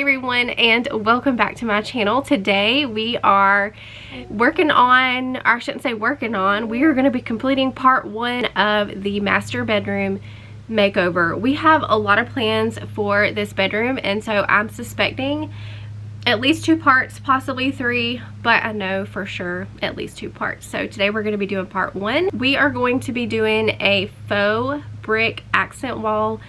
everyone, and welcome back to my channel. Today we are working on, or I shouldn't say working on, we are going to be completing part 1 of the master bedroom makeover. We have a lot of plans for this bedroom, and so I'm suspecting at least 2 parts, possibly 3, but I know for sure at least 2 parts. So today we're going to be doing part 1. We are going to be doing a faux brick accent wall.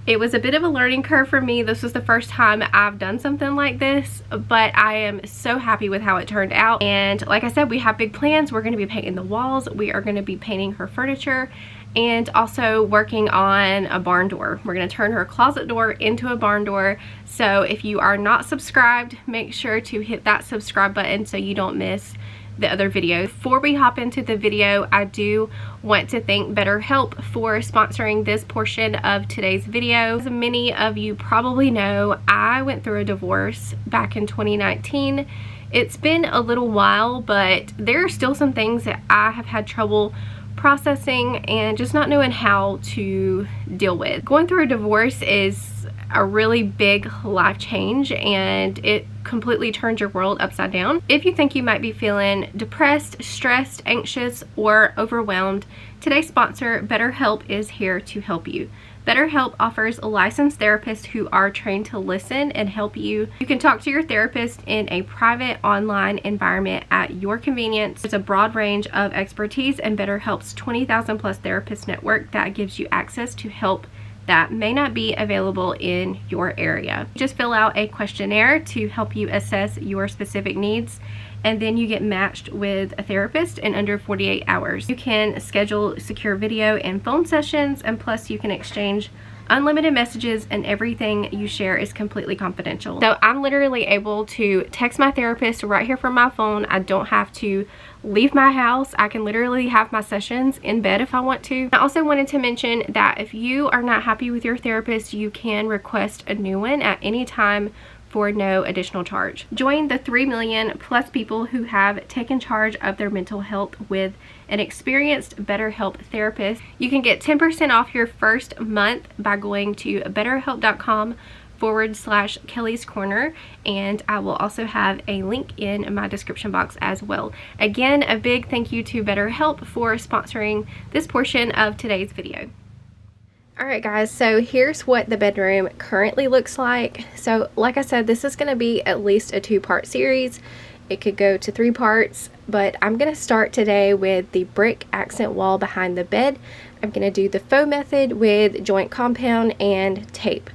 It was a bit of a learning curve for me. This was the first time I've done something like this, but I am so happy with how it turned out. And like I said, we have big plans. We're going to be painting the walls. We are going to be painting her furniture and also working on a barn door. We're going to turn her closet door into a barn door. So if you are not subscribed, make sure to hit that subscribe button so you don't miss the other videos. Before we hop into the video, I do want to thank BetterHelp for sponsoring this portion of today's video. As many of you probably know, I went through a divorce back in 2019. It's been a little while, but there are still some things that I have had trouble processing and just not knowing how to deal with. Going through a divorce is a really big life change, and it completely turns your world upside down. If you think you might be feeling depressed, stressed, anxious, or overwhelmed, today's sponsor, BetterHelp, is here to help you. BetterHelp offers licensed therapists who are trained to listen and help you. You can talk to your therapist in a private online environment at your convenience. There's a broad range of expertise and BetterHelp's 20,000 plus therapist network that gives you access to help that may not be available in your area. Just fill out a questionnaire to help you assess your specific needs, and then you get matched with a therapist in under 48 hours. You can schedule secure video and phone sessions, and plus you can exchange unlimited messages, and everything you share is completely confidential. So I'm literally able to text my therapist right here from my phone. I don't have to leave my house. I can literally have my sessions in bed if I want to. I also wanted to mention that if you are not happy with your therapist, you can request a new one at any time for no additional charge. Join the 3 million plus people who have taken charge of their mental health with an experienced BetterHelp therapist. You can get 10% off your first month by going to betterhelp.com/Kelly's Corner, and I will also have a link in my description box as well. Again, a big thank you to BetterHelp for sponsoring this portion of today's video. Alright guys, so here's what the bedroom currently looks like. So like I said, this is going to be at least a 2-part series. It could go to 3 parts, but I'm going to start today with the brick accent wall behind the bed. I'm going to do the faux method with joint compound and tape.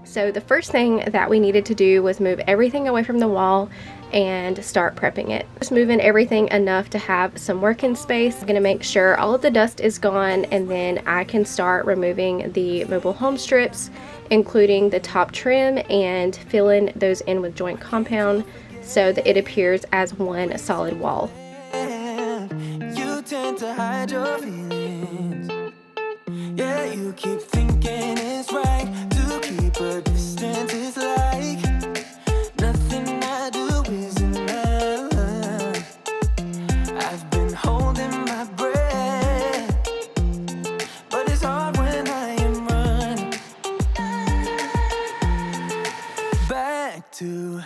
So the first thing that we needed to do was move everything away from the wall and start prepping it. Just moving everything enough to have some working space. I'm going to make sure all of the dust is gone, and then I can start removing the mobile home strips, including the top trim, and filling those in with joint compound so that it appears as one solid wall. You tend to hide your feelings. Yeah, you keep thinking it's right to keep a distance. It's like nothing I do is enough. I've been holding my breath, but it's hard when I am running back to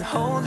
hold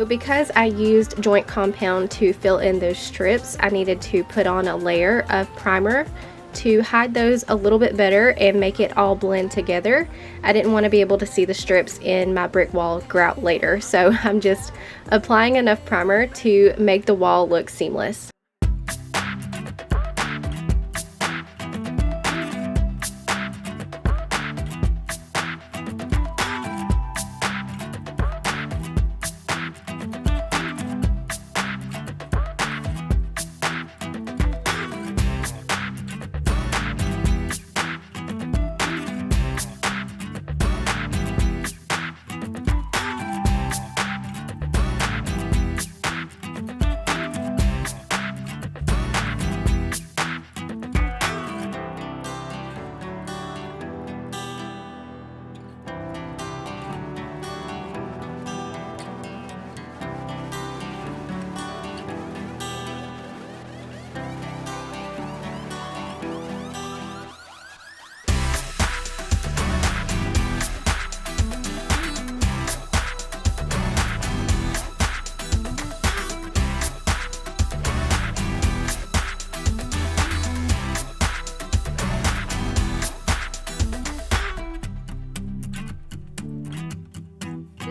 So because I used joint compound to fill in those strips, I needed to put on a layer of primer to hide those a little bit better and make it all blend together. I didn't want to be able to see the strips in my brick wall grout later, so I'm just applying enough primer to make the wall look seamless.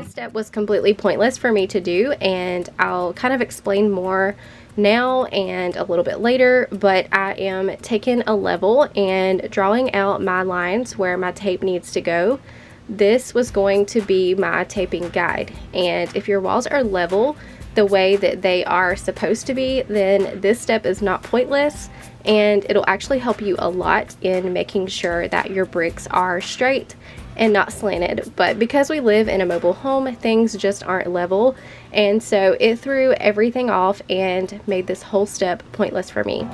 Step was completely pointless for me to do, and I'll kind of explain more now and a little bit later, but I am taking a level and drawing out my lines where my tape needs to go. This was going to be my taping guide, and if your walls are level the way that they are supposed to be, then this step is not pointless, and it'll actually help you a lot in making sure that your bricks are straight and not slanted. But because we live in a mobile home, things just aren't level, and so it threw everything off and made this whole step pointless for me.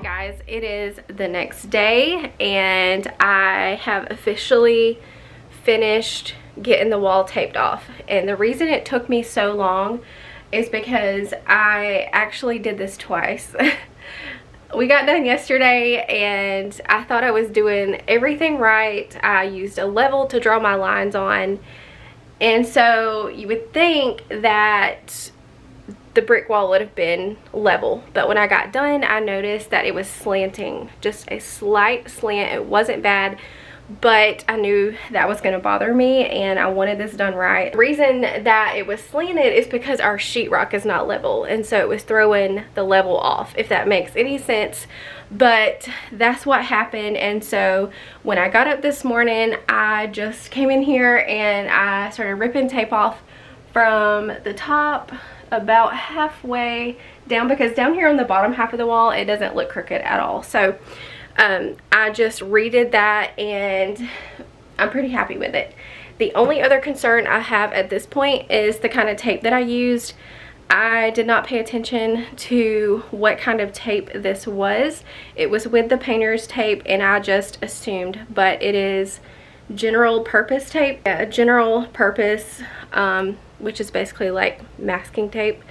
Guys, it is the next day and I have officially finished getting the wall taped off, and the reason it took me so long is because I actually did this twice. We got done yesterday and I thought I was doing everything right. I used a level to draw my lines on, and so you would think that the brick wall would have been level, but when I got done I noticed that it was slanting, just a slight slant. It wasn't bad, but I knew that was going to bother me and I wanted this done right. The reason that it was slanted is because our sheetrock is not level, and so it was throwing the level off, if that makes any sense. But that's what happened, and so when I got up this morning I just came in here and I started ripping tape off from the top about halfway down, because down here on the bottom half of the wall it doesn't look crooked at all. So I just redid that and I'm pretty happy with it. The only other concern I have at this point is the kind of tape that I used. I did not pay attention to what kind of tape this was. It was with the painter's tape and I just assumed, but it is general purpose tape. Yeah, general purpose, which is basically like masking tape.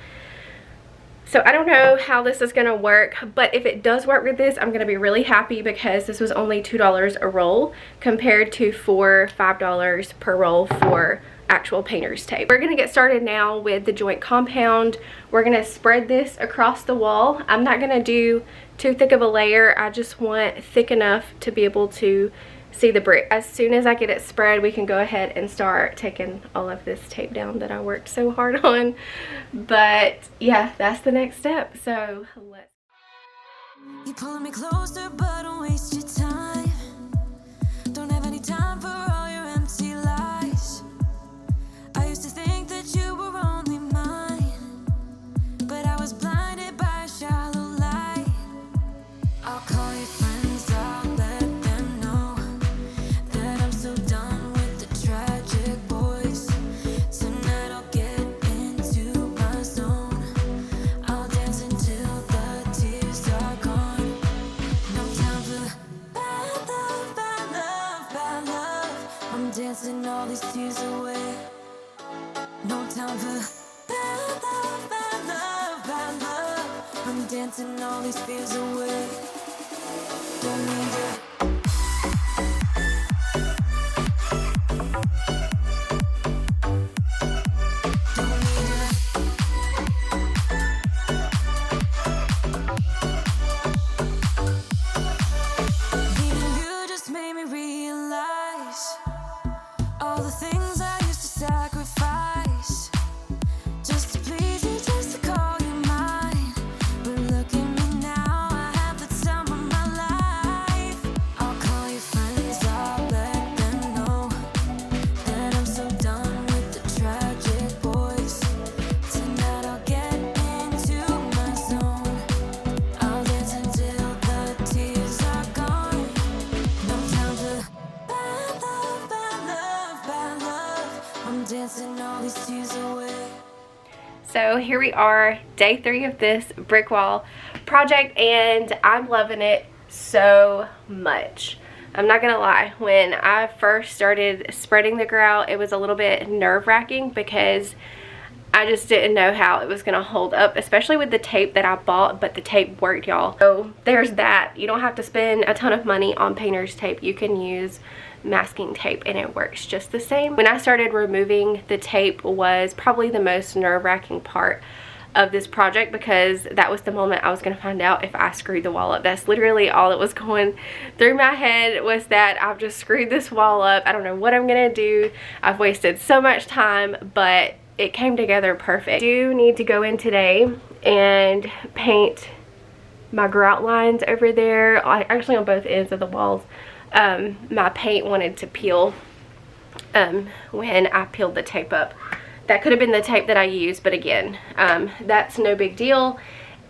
So I don't know how this is gonna work, but if it does work with this, I'm gonna be really happy, because this was only $2 a roll compared to $5 per roll for actual painter's tape. We're gonna get started now with the joint compound. We're gonna spread this across the wall. I'm not gonna do too thick of a layer. I just want thick enough to be able to see the brick. As soon as I get it spread, we can go ahead and start taking all of this tape down that I worked so hard on. But yeah, that's the next step. So let's. You pulling me closer, but don't waste your time. Don't have any time for all your empty lies. I used to think that you were only mine, but I was blinded by a shallow light. I'll call your friends, I'll let them know that I'm so done with the tragic boys. Tonight I'll get into my zone. I'll dance until the tears are gone. No time for bad love, bad love, bad love. I'm dancing all these tears away. No time for bad love, bad love, bad love. I'm dancing all these fears away. Don't need it. Don't need it. Leaving you just made me realize all the things I used to sacrifice just to please you, just to call you mine. But look at me now, I have the time of my life. I'll call your friends, I'll let them know that I'm so done with the tragic boys. Tonight I'll get into my zone. I'll dance until the tears are gone. No time for bad love, bad love, bad love. I'm dancing all these tears away. So here we are, day 3 of this brick wall project, and I'm loving it so much. I'm not gonna lie, when I first started spreading the grout, it was a little bit nerve-wracking because I just didn't know how it was gonna hold up, especially with the tape that I bought, but the tape worked, y'all. So there's that. You don't have to spend a ton of money on painter's tape. You can use masking tape and it works just the same. When I started removing the tape was probably the most nerve-wracking part of this project, because that was the moment I was going to find out if I screwed the wall up. That's literally all that was going through my head, was that I've just screwed this wall up. I don't know what I'm going to do. I've wasted so much time, but it came together perfect. I do need to go in today and paint my grout lines over there, actually on both ends of the walls. My paint wanted to peel when I peeled the tape up. That could have been the tape that I used, but again, that's no big deal.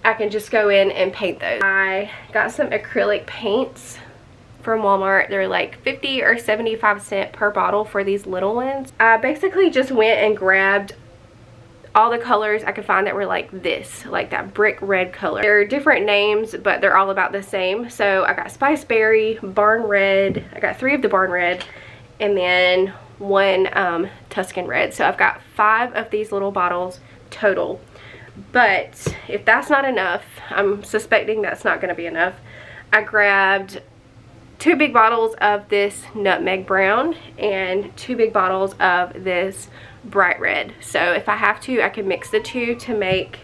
I can just go in and paint those. I got some acrylic paints from Walmart. They're like 50 or 75 cents per bottle for these little ones. I basically just went and grabbed all the colors I could find that were like this, like that brick red color. They're different names, but they're all about the same. So I got Spice Berry, Barn Red, I got 3 of the Barn Red, and then 1 Tuscan Red. So I've got 5 of these little bottles total. But if that's not enough, I'm suspecting that's not going to be enough, I grabbed 2 big bottles of this Nutmeg Brown and 2 big bottles of this Bright Red. So if I have to, I can mix the 2 to make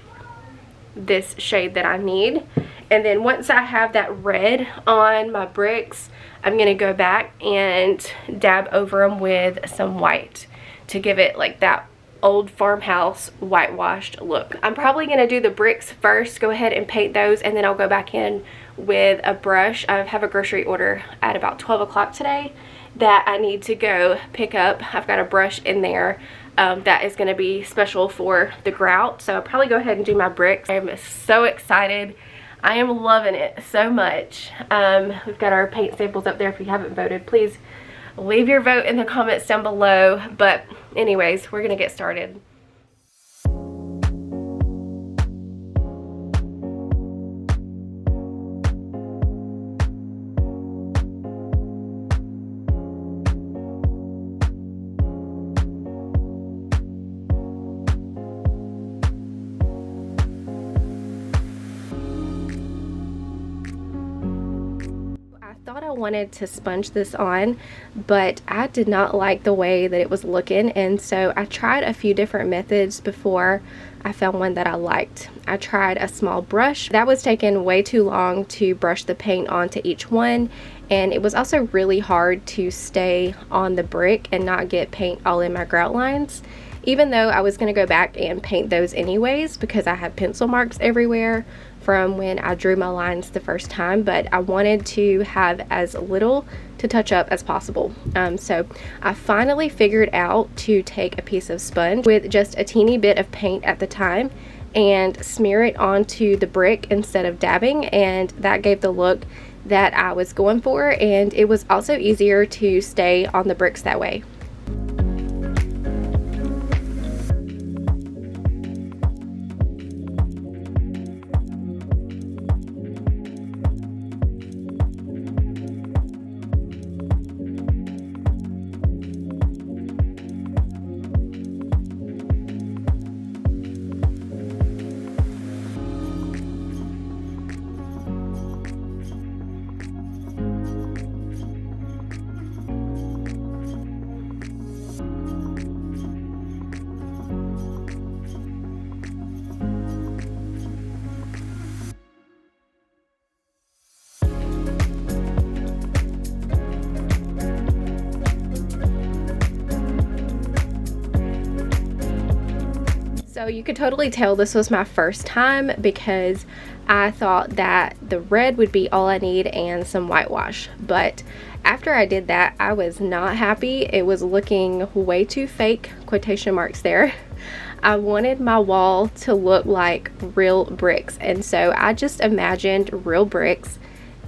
this shade that I need. And then once I have that red on my bricks, I'm going to go back and dab over them with some white to give it like that old farmhouse whitewashed look. I'm probably going to do the bricks first, go ahead and paint those, and then I'll go back in with a brush. I have a grocery order at about 12 o'clock today that I need to go pick up. I've got a brush in there that is going to be special for the grout, so I'll probably go ahead and do my bricks. I'm so excited. I am loving it so much. We've got our paint samples up there. If you haven't voted, please leave your vote in the comments down below. But anyways, we're gonna get started. I wanted to sponge this on, but I did not like the way that it was looking, and so I tried a few different methods before I found one that I liked. I tried a small brush. That was taking way too long to brush the paint onto each one, and it was also really hard to stay on the brick and not get paint all in my grout lines, even though I was going to go back and paint those anyways because I have pencil marks everywhere from when I drew my lines the first time. But I wanted to have as little to touch up as possible. So I finally figured out to take a piece of sponge with just a teeny bit of paint at the time and smear it onto the brick instead of dabbing, and that gave the look that I was going for, and it was also easier to stay on the bricks that way. So you could totally tell this was my first time because I thought that the red would be all I need and some whitewash. But after I did that, I was not happy. It was looking way too fake, quotation marks there. I wanted my wall to look like real bricks, and so I just imagined real bricks,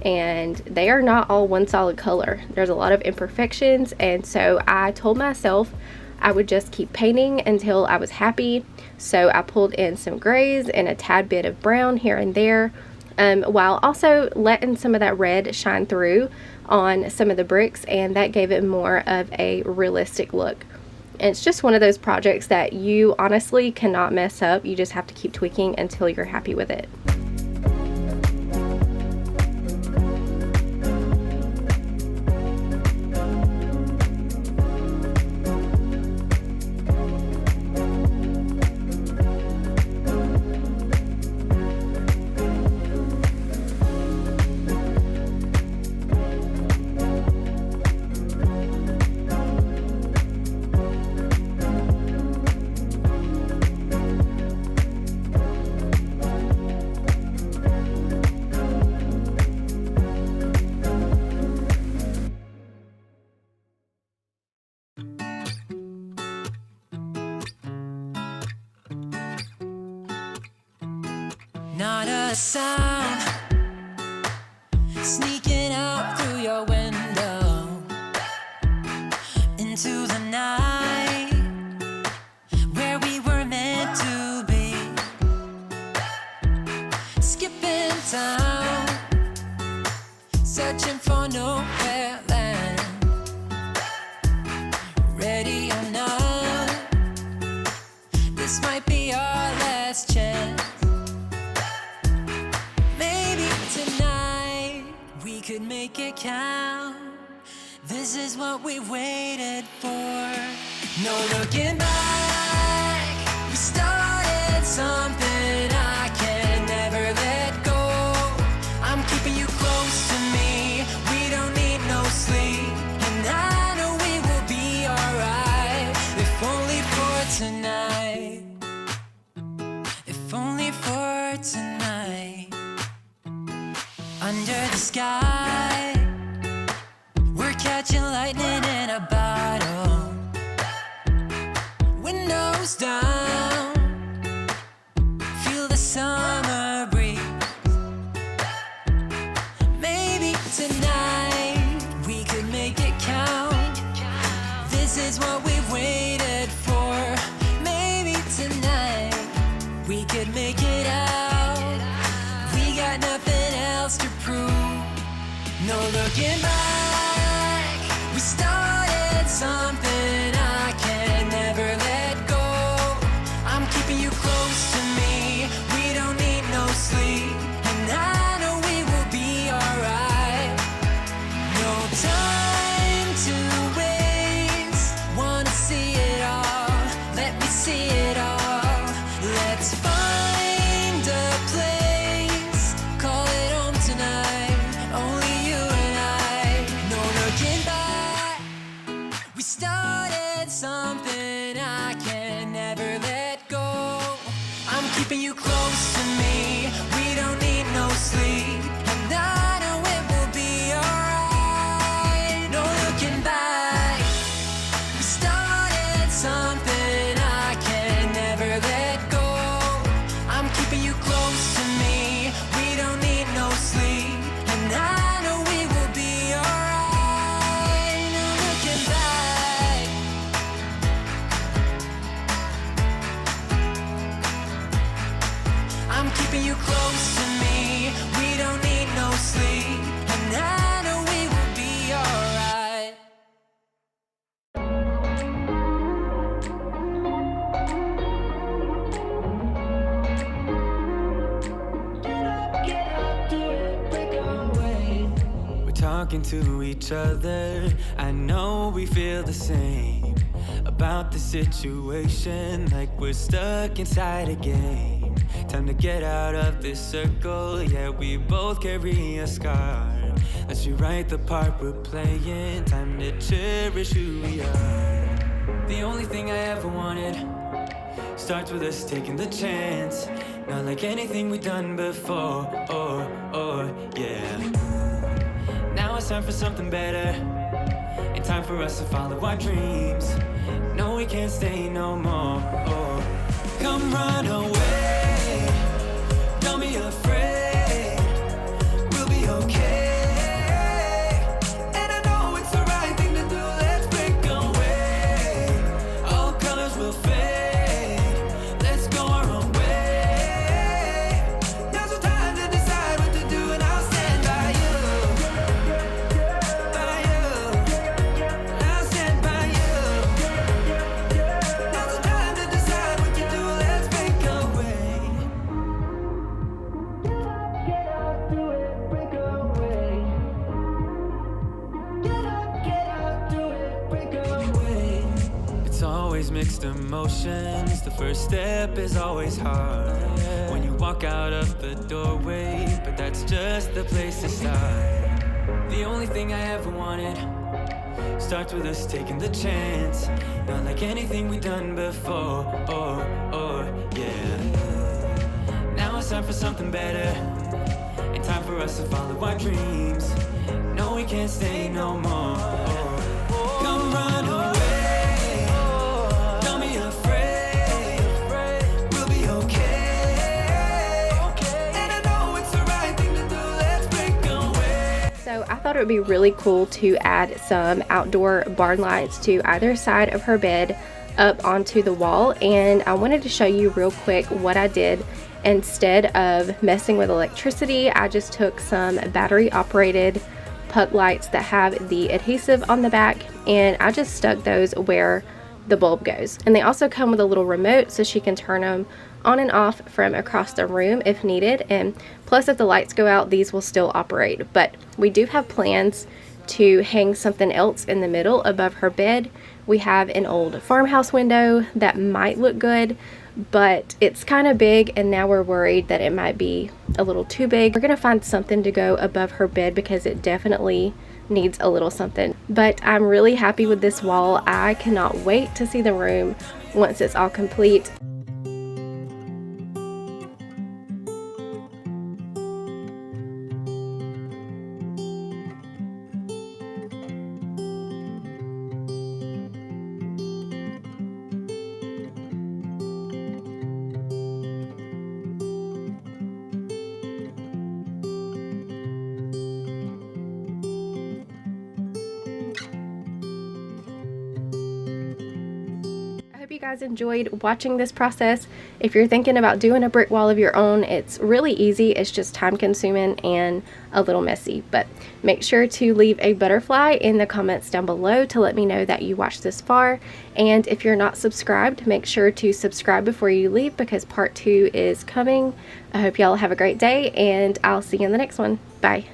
and they are not all one solid color. There's a lot of imperfections, and so I told myself I would just keep painting until I was happy. So I pulled in some grays and a tad bit of brown here and there, while also letting some of that red shine through on some of the bricks, and that gave it more of a realistic look. And it's just one of those projects that you honestly cannot mess up. You just have to keep tweaking until you're happy with it. Not a sound sneaking out through your window into the night where we were meant to be, skipping town, searching for nowhere land, ready or not, this might be our last chance. Could make it count. This is what we waited for. No looking back. We started something I can never let go. I'm keeping you close to me. We don't need no sleep, and I know we will be alright. If only for tonight. If only for tonight. Under the sky, we're catching lightning in a bottle. Windows down, feel the summer breeze. Maybe tonight we could make it count. This is what we've waited for. Maybe tonight we could make it out. We got nothing else to prove. No looking back. We started something I can never let go. I'm keeping you close to me. We don't need no sleep, and I know we will be alright. No time to waste. Wanna see it all. Let me see it all. Let's find a place. Call it home tonight. Only you and I. keeping you close to me. We don't need no sleep, and I know it will be alright. No looking back, we started something I can never let go. I'm keeping you close to me. We don't need no sleep, and I know we will be alright. No looking back. I'm keeping you close to me. We don't need no sleep, and I know we will be alright. We're talking to each other. I know we feel the same about the situation, like we're stuck inside a game. Time to get out of this circle. Yeah, we both carry a scar. Let's rewrite the part we're playing. Time to cherish who we are. The only thing I ever wanted starts with us taking the chance. Not like anything we've done before. Yeah. Now it's time for something better, and time for us to follow our dreams. No, we can't stay no more. Come run away, don't be afraid, we'll be okay. And I know it's the right thing to do, let's break away. All colors will fade, let's go our own way. Now's the time to decide what to do, and I'll stand by you. By you, I'll stand by you. Now's the time to decide what to do, let's break away. Get up, do it, break away. Get up, do it, break away. It's always mixed emotions. The first step is always hard when you walk out of the doorway, but that's just the place to start. The only thing I ever wanted starts with us taking the chance. Not like anything we've done before. Yeah. Now it's time for something better, and time for us to follow our dreams. No, we can't stay no more. Come run away, don't be afraid, we'll be okay. And I know it's the right thing to do, let's break away. So I thought it would be really cool to add some outdoor barn lights to either side of her bed up onto the wall, and I wanted to show you real quick what I did. Instead of messing with electricity, I just took some battery operated puck lights that have the adhesive on the back, and I just stuck those where the bulb goes. And they also come with a little remote so she can turn them on and off from across the room if needed. And plus, if the lights go out, these will still operate. But we do have plans to hang something else in the middle above her bed. We have an old farmhouse window that might look good, but it's kind of big, and now we're worried that it might be a little too big. We're gonna find something to go above her bed because it definitely needs a little something. But I'm really happy with this wall. I cannot wait to see the room once it's all complete. You guys enjoyed watching this process. If you're thinking about doing a brick wall of your own, it's really easy. It's just time consuming and a little messy, but make sure to leave a butterfly in the comments down below to let me know that you watched this far. And if you're not subscribed, make sure to subscribe before you leave because part 2 is coming. I hope y'all have a great day, and I'll see you in the next one. Bye.